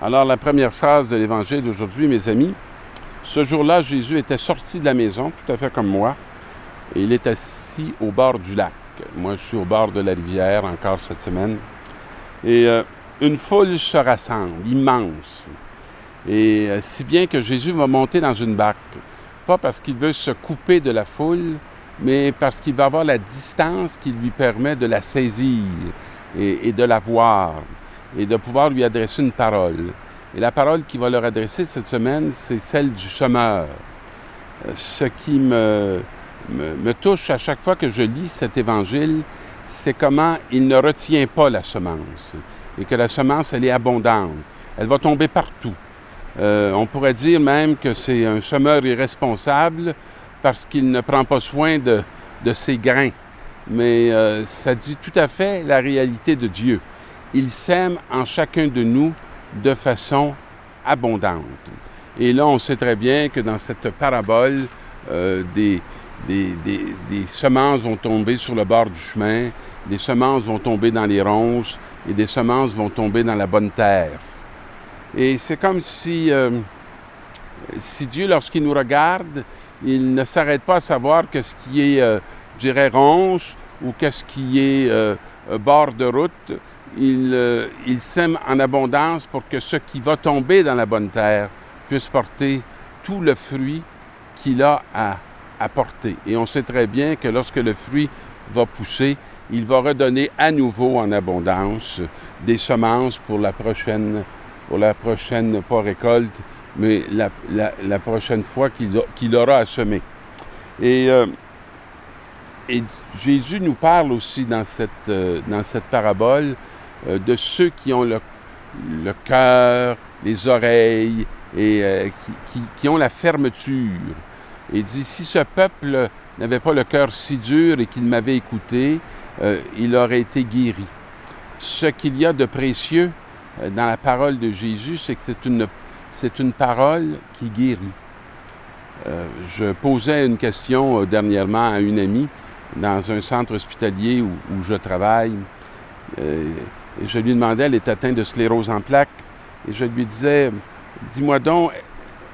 Alors, la première phrase de l'Évangile d'aujourd'hui, mes amis, ce jour-là, Jésus était sorti de la maison, tout à fait comme moi, et il est assis au bord du lac. Moi, je suis au bord de la rivière encore cette semaine. Et une foule se rassemble, immense. Et si bien que Jésus va monter dans une barque, pas parce qu'il veut se couper de la foule, mais parce qu'il va avoir la distance qui lui permet de la saisir et de la voir et de pouvoir lui adresser une parole. Et la parole qu'il va leur adresser cette semaine, c'est celle du semeur. Ce qui me touche à chaque fois que je lis cet évangile, c'est comment il ne retient pas la semence et que la semence, elle est abondante. Elle va tomber partout. On pourrait dire même que c'est un semeur irresponsable parce qu'il ne prend pas soin de ses grains. Mais ça dit tout à fait la réalité de Dieu. Il sème en chacun de nous de façon abondante. Et là, on sait très bien que dans cette parabole, des semences vont tomber sur le bord du chemin, des semences vont tomber dans les ronces et des semences vont tomber dans la bonne terre. Et c'est comme si Dieu, lorsqu'il nous regarde, il ne s'arrête pas à savoir que ce qui est, je dirais, ronce ou qu'est-ce qui est bord de route. Il sème en abondance pour que ce qui va tomber dans la bonne terre puisse porter tout le fruit qu'il a à porter. Et on sait très bien que lorsque le fruit va pousser, il va redonner à nouveau en abondance des semences pour la prochaine pas récolte, mais la prochaine fois qu'il aura à semer. Et Jésus nous parle aussi dans cette parabole de ceux qui ont le cœur, les oreilles et qui ont la fermeture. Il dit, si ce peuple n'avait pas le cœur si dur et qu'il m'avait écouté, il aurait été guéri. Ce qu'il y a de précieux dans la parole de Jésus, c'est que c'est une parole qui guérit. Je posais une question dernièrement à une amie dans un centre hospitalier où je travaille. Je lui demandais, elle est atteinte de sclérose en plaques, et je lui disais, dis-moi donc,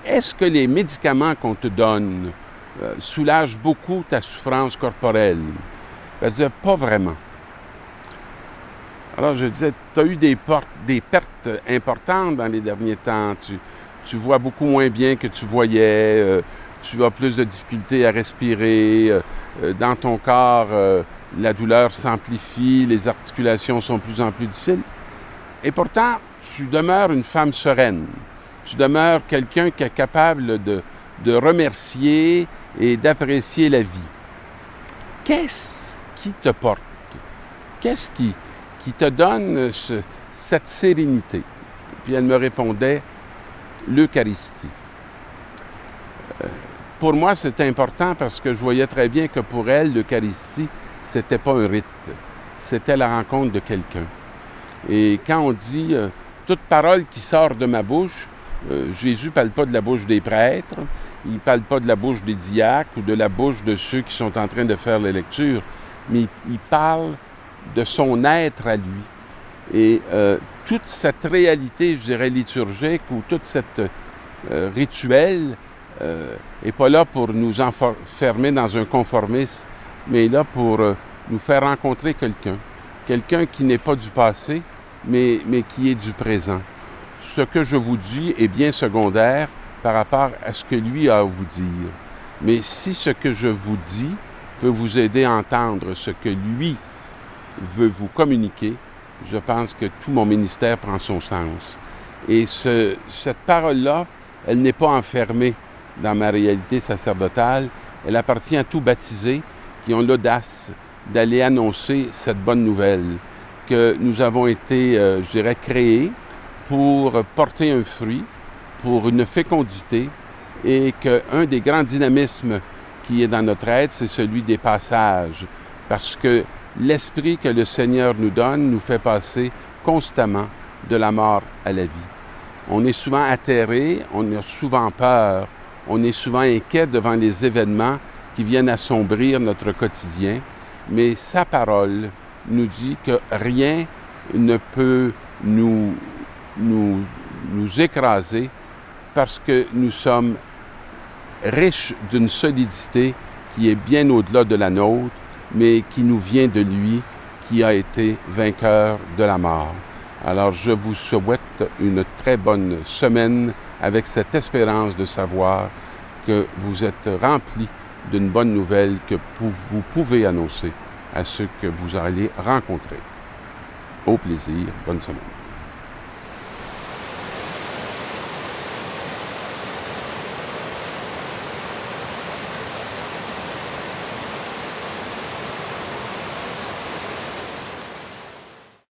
est-ce que les médicaments qu'on te donne soulagent beaucoup ta souffrance corporelle? Elle disait, pas vraiment. Alors je disais, tu as eu des pertes importantes dans les derniers temps, tu vois beaucoup moins bien que tu voyais, tu as plus de difficultés à respirer, dans ton corps, la douleur s'amplifie, les articulations sont de plus en plus difficiles. Et pourtant, tu demeures une femme sereine. Tu demeures quelqu'un qui est capable de remercier et d'apprécier la vie. Qu'est-ce qui te porte? Qu'est-ce qui te donne cette sérénité? Puis elle me répondait, l'Eucharistie. Pour moi, c'était important parce que je voyais très bien que pour elle, l'Eucharistie, c'était pas un rite, c'était la rencontre de quelqu'un. Et quand on dit toute parole qui sort de ma bouche, Jésus ne parle pas de la bouche des prêtres, il ne parle pas de la bouche des diacres ou de la bouche de ceux qui sont en train de faire les lectures, mais il parle de son être à lui. Et toute cette réalité, je dirais, liturgique ou toute cette rituel n'est pas là pour nous enfermer dans un conformisme, mais là pour nous faire rencontrer quelqu'un qui n'est pas du passé, mais qui est du présent. Ce que je vous dis est bien secondaire par rapport à ce que lui a à vous dire. Mais si ce que je vous dis peut vous aider à entendre ce que lui veut vous communiquer, je pense que tout mon ministère prend son sens. Et cette parole-là, elle n'est pas enfermée dans ma réalité sacerdotale. Elle appartient à tout baptisé qui ont l'audace d'aller annoncer cette bonne nouvelle que nous avons été, je dirais, créés pour porter un fruit, pour une fécondité, et qu'un des grands dynamismes qui est dans notre être, c'est celui des passages, parce que l'esprit que le Seigneur nous donne nous fait passer constamment de la mort à la vie. On est souvent atterré, on a souvent peur, on est souvent inquiet devant les événements qui viennent assombrir notre quotidien, mais sa parole nous dit que rien ne peut nous nous écraser parce que nous sommes riches d'une solidité qui est bien au-delà de la nôtre, mais qui nous vient de lui, qui a été vainqueur de la mort. Alors, je vous souhaite une très bonne semaine avec cette espérance de savoir que vous êtes remplis d'une bonne nouvelle que vous pouvez annoncer à ceux que vous allez rencontrer. Au plaisir, bonne semaine.